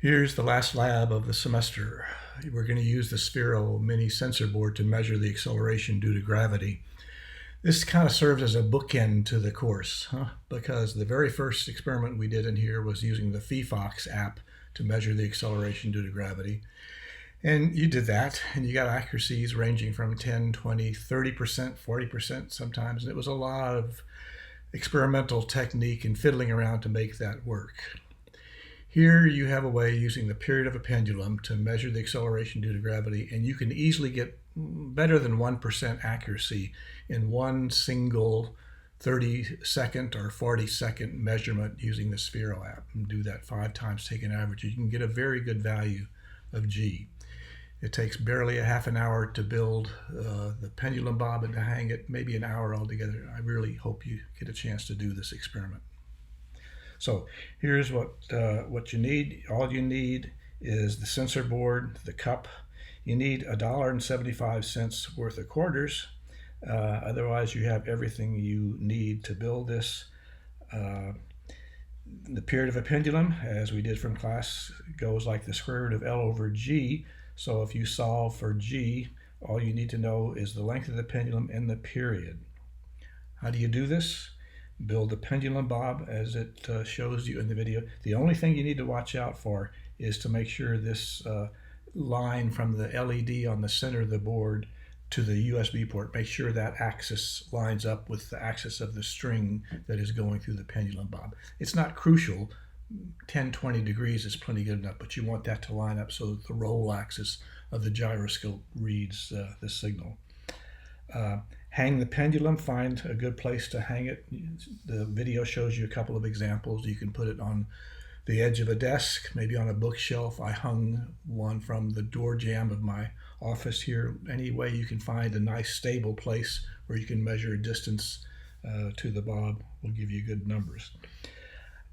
Here's the last lab of the semester. We're going to use the Sphero mini sensor board to measure the acceleration due to gravity. This kind of serves as a bookend to the course, because the very first experiment we did in here was using the phyphox app to measure the acceleration due to gravity. And you did that, and you got accuracies ranging from 10, 20, 30%, 40% sometimes. And it was a lot of experimental technique and fiddling around to make that work. Here you have a way using the period of a pendulum to measure the acceleration due to gravity, and you can easily get better than 1% accuracy in one single 30-second or 40-second measurement using the Sphero app. And do that 5 times, take an average. You can get a very good value of G. It takes barely a half an hour to build the pendulum bob and to hang it, maybe an hour altogether. I really hope you get a chance to do this experiment. So here's what you need. All you need is the sensor board, the cup. You need $1.75 worth of quarters. Otherwise, you have everything you need to build this. The period of a pendulum, as we did from class, goes like the square root of L over G. So if you solve for G, all you need to know is the length of the pendulum and the period. How do you do this? Build the pendulum bob as it shows you in the video. The only thing you need to watch out for is to make sure this line from the LED on the center of the board to the USB port, make sure that axis lines up with the axis of the string that is going through the pendulum bob. It's not crucial. 10, 20 degrees is plenty good enough, but you want that to line up so that the roll axis of the gyroscope reads the signal. Hang the pendulum, find a good place to hang it. The video shows you a couple of examples. You can put it on the edge of a desk, maybe on a bookshelf. I hung one from the door jamb of my office here. Any way you can find a nice stable place where you can measure distance to the bob will give you good numbers.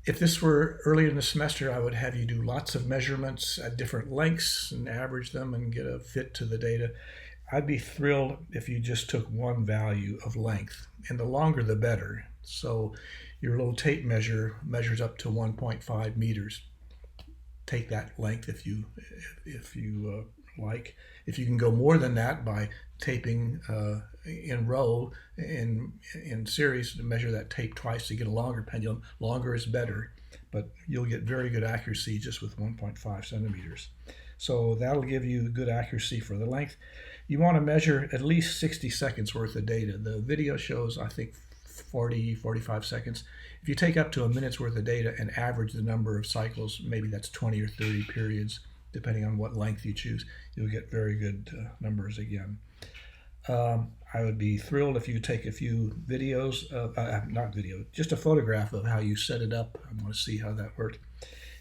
If this were earlier in the semester, I would have you do lots of measurements at different lengths and average them and get a fit to the data. I'd be thrilled if you just took one value of length, and the longer the better. So your little tape measure measures up to 1.5 meters. Take that length if you like. If you can go more than that by taping in row in series to measure that tape twice to get a longer pendulum. Longer is better, but you'll get very good accuracy just with 1.5 centimeters. So that'll give you good accuracy for the length. You want to measure at least 60 seconds worth of data. The video shows, I think, 40, 45 seconds. If you take up to a minute's worth of data and average the number of cycles, maybe that's 20 or 30 periods, depending on what length you choose, you'll get very good numbers again. I would be thrilled if you take a few videos, just a photograph of how you set it up. I want to see how that worked.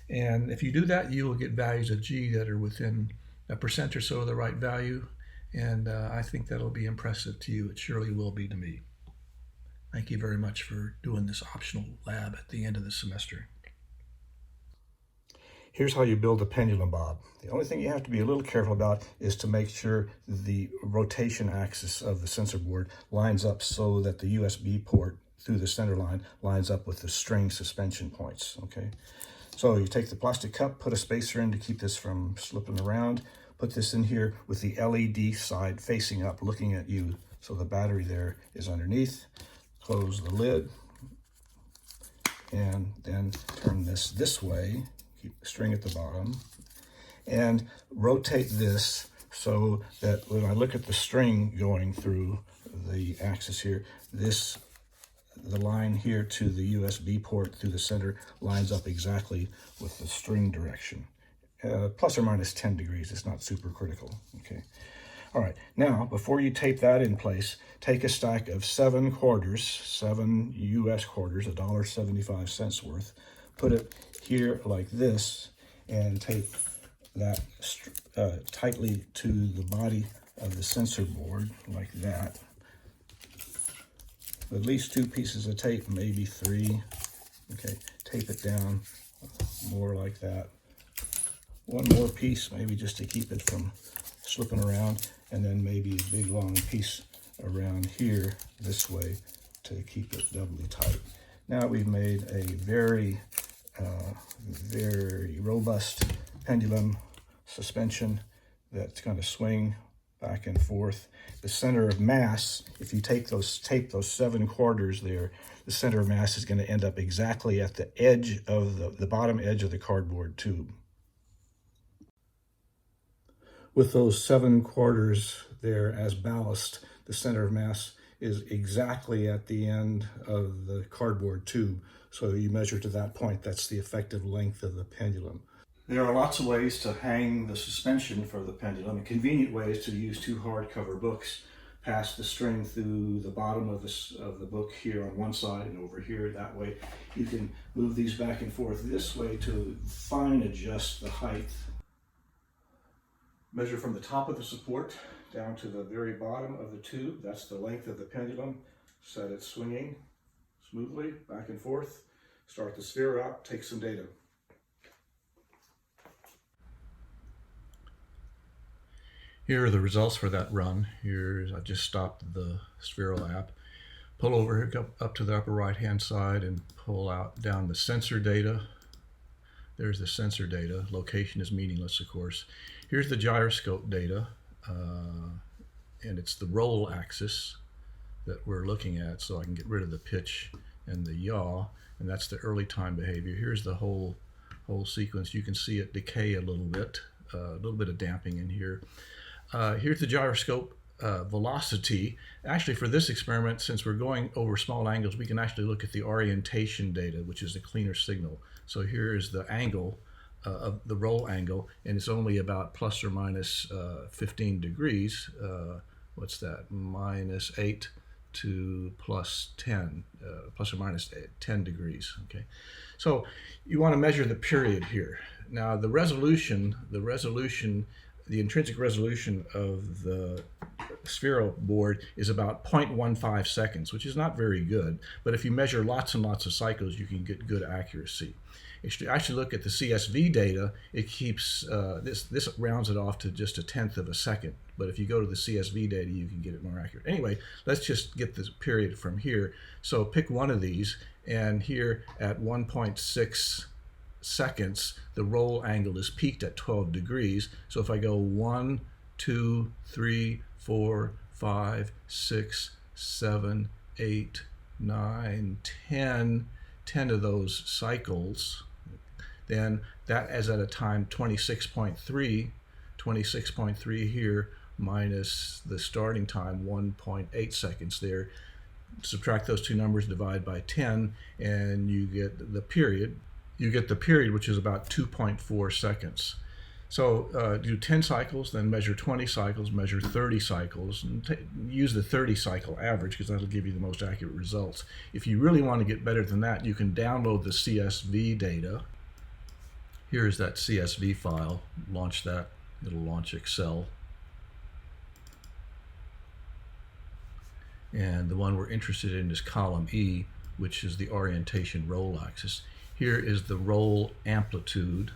And if you do that, you will get values of G that are within 1% or so of the right value. And I think that'll be impressive to you. It surely will be to me. Thank you very much for doing this optional lab at the end of the semester. Here's how you build a pendulum bob. The only thing you have to be a little careful about is to make sure the rotation axis of the sensor board lines up so that the USB port through the center line lines up with the string suspension points, okay? So you take the plastic cup, put a spacer in to keep this from slipping around, put this in here with the LED side facing up, looking at you, so the battery there is underneath. Close the lid, and then turn this way, keep the string at the bottom, and rotate this so that when I look at the string going through the axis here, the line here to the USB port through the center lines up exactly with the string direction. Plus or minus 10 degrees, it's not super critical, okay? All right, now, before you tape that in place, take a stack of 7 quarters, 7 US quarters, $1.75 worth, put it here like this, and tape that tightly to the body of the sensor board like that. At least 2 pieces of tape, maybe 3. Okay, tape it down more like that. One more piece, maybe just to keep it from slipping around, and then maybe a big long piece around here this way to keep it doubly tight. Now we've made a very very robust pendulum suspension that's going to swing back and forth. The center of mass, if you tape those 7 quarters there, the center of mass is going to end up exactly at the edge of the bottom edge of the cardboard tube. With those 7 quarters there as ballast, the center of mass is exactly at the end of the cardboard tube. So you measure to that point, that's the effective length of the pendulum. There are lots of ways to hang the suspension for the pendulum, and convenient ways to use 2 hardcover books, pass the string through the bottom of the book here on one side and over here that way. You can move these back and forth this way to fine adjust the height. Measure from the top of the support down to the very bottom of the tube. That's the length of the pendulum. Set it swinging smoothly back and forth. Start the Sphero out, take some data. Here are the results for that run. I just stopped the Sphero app. Pull over up to the upper right hand side and pull out down the sensor data. There's the sensor data. Location is meaningless, of course. Here's the gyroscope data, and it's the roll axis that we're looking at, so I can get rid of the pitch and the yaw, and that's the early time behavior. Here's the whole sequence. You can see it decay a little bit of damping in here. Here's the gyroscope velocity. Actually, for this experiment, since we're going over small angles, we can actually look at the orientation data, which is the cleaner signal. So here is the angle of the roll angle, and it's only about plus or minus 15 degrees. What's that? Minus 8 to plus 10, plus or minus 10 degrees. Okay, so you want to measure the period here. Now the resolution, the intrinsic resolution of the Sphero board is about 0.15 seconds, which is not very good. But if you measure lots and lots of cycles, you can get good accuracy. If you actually look at the CSV data, it keeps this rounds it off to just 1/10 of a second. But if you go to the CSV data, you can get it more accurate. Anyway, let's just get this period from here. So pick one of these, and here at 1.6 seconds, the roll angle is peaked at 12 degrees. So if I go 1, 2, 3, 4, 5, 6, 7, 8, 9, 10 of those cycles, then that is at a time 26.3 here minus the starting time 1.8 seconds there. Subtract those two numbers, divide by 10, and you get the period. You get the period, which is about 2.4 seconds. So do 10 cycles, then measure 20 cycles, measure 30 cycles, and use the 30 cycle average because that'll give you the most accurate results. If you really want to get better than that, you can download the CSV data. Here is that CSV file. Launch that. It'll launch Excel. And the one we're interested in is column E, which is the orientation roll axis. Here is the roll amplitude.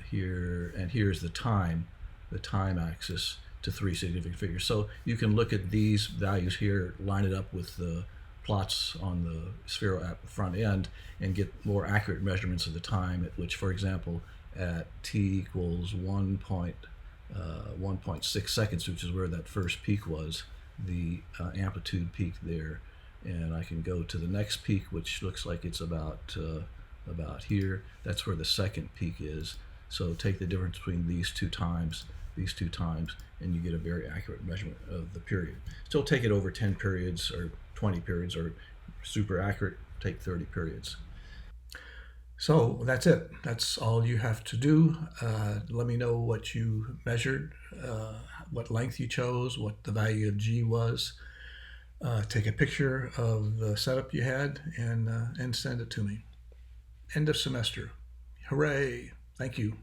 Here's the time axis to 3 significant figures. So you can look at these values here, line it up with the plots on the Sphero app front end, and get more accurate measurements of the time at which, for example, at t equals 1.6 seconds, which is where that first peak was, the amplitude peak there. And I can go to the next peak, which looks like it's about here. That's where the second peak is. So take the difference between these two times, and you get a very accurate measurement of the period. Still take it over 10 periods or 20 periods, or super accurate, take 30 periods. So that's it. That's all you have to do. Let me know what you measured, what length you chose, what the value of G was. Take a picture of the setup you had and send it to me. End of semester. Hooray. Thank you.